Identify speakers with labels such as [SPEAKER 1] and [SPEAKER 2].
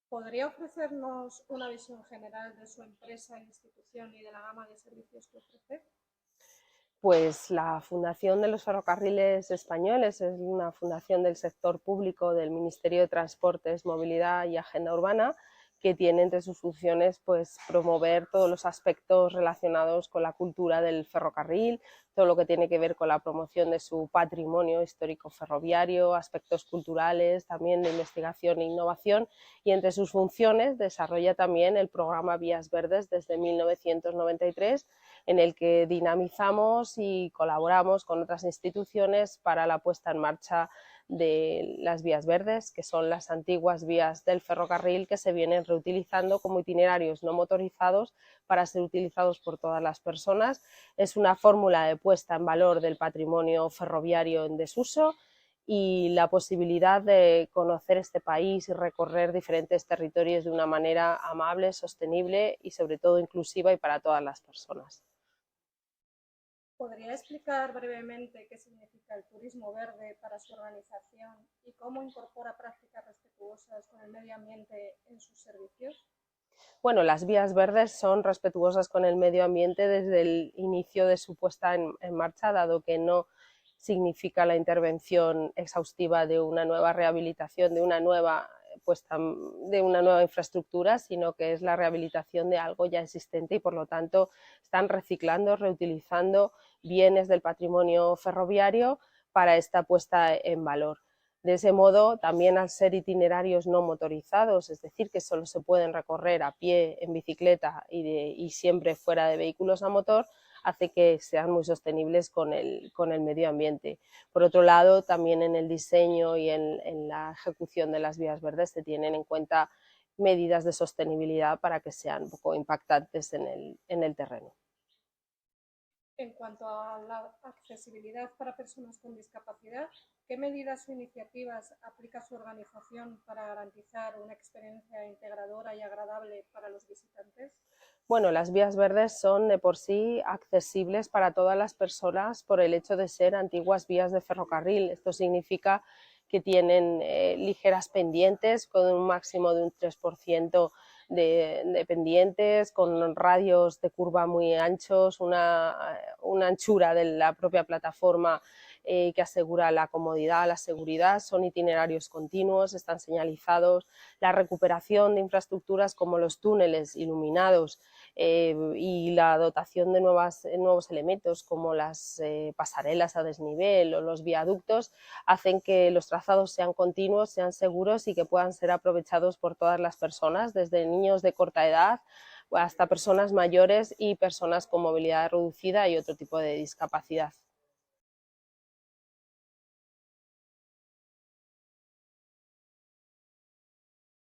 [SPEAKER 1] ¿Podría ofrecernos una visión general de su empresa, institución y de la gama de servicios que ofrece?
[SPEAKER 2] Pues la Fundación de los Ferrocarriles Españoles es una fundación del sector público del Ministerio de Transportes, Movilidad y Agenda Urbana, que tiene entre sus funciones pues, promover todos los aspectos relacionados con la cultura del ferrocarril, todo lo que tiene que ver con la promoción de su patrimonio histórico ferroviario, aspectos culturales, también de investigación e innovación, y entre sus funciones desarrolla también el programa Vías Verdes desde 1993, en el que dinamizamos y colaboramos con otras instituciones para la puesta en marcha de las vías verdes, que son las antiguas vías del ferrocarril que se vienen reutilizando como itinerarios no motorizados para ser utilizados por todas las personas. Es una fórmula de puesta en valor del patrimonio ferroviario en desuso y la posibilidad de conocer este país y recorrer diferentes territorios de una manera amable, sostenible y sobre todo inclusiva y para todas las personas.
[SPEAKER 1] ¿Podría explicar brevemente qué significa el turismo verde para su organización y cómo incorpora prácticas respetuosas con el medio ambiente en sus servicios?
[SPEAKER 2] Bueno, las vías verdes son respetuosas con el medio ambiente desde el inicio de su puesta en marcha, dado que no significa la intervención exhaustiva de una nueva rehabilitación, de una nueva infraestructura, sino que es la rehabilitación de algo ya existente y por lo tanto están reciclando, reutilizando bienes del patrimonio ferroviario para esta puesta en valor. De ese modo, también al ser itinerarios no motorizados, es decir, que solo se pueden recorrer a pie, en bicicleta y siempre fuera de vehículos a motor, hace que sean muy sostenibles con el medio ambiente. Por otro lado, también en el diseño y en la ejecución de las vías verdes se tienen en cuenta medidas de sostenibilidad para que sean poco impactantes en el terreno.
[SPEAKER 1] En cuanto a la accesibilidad para personas con discapacidad, ¿qué medidas o iniciativas aplica su organización para garantizar una experiencia integradora y agradable para los visitantes?
[SPEAKER 2] Bueno, las vías verdes son de por sí accesibles para todas las personas por el hecho de ser antiguas vías de ferrocarril. Esto significa que tienen ligeras pendientes con un máximo de un 3% de pendientes, con radios de curva muy anchos, una anchura de la propia plataforma que asegura la comodidad, la seguridad. Son itinerarios continuos, están señalizados. La recuperación de infraestructuras como los túneles iluminados y la dotación de nuevos elementos como las pasarelas a desnivel o los viaductos hacen que los trazados sean continuos, sean seguros y que puedan ser aprovechados por todas las personas, desde niños de corta edad hasta personas mayores y personas con movilidad reducida y otro tipo de discapacidad.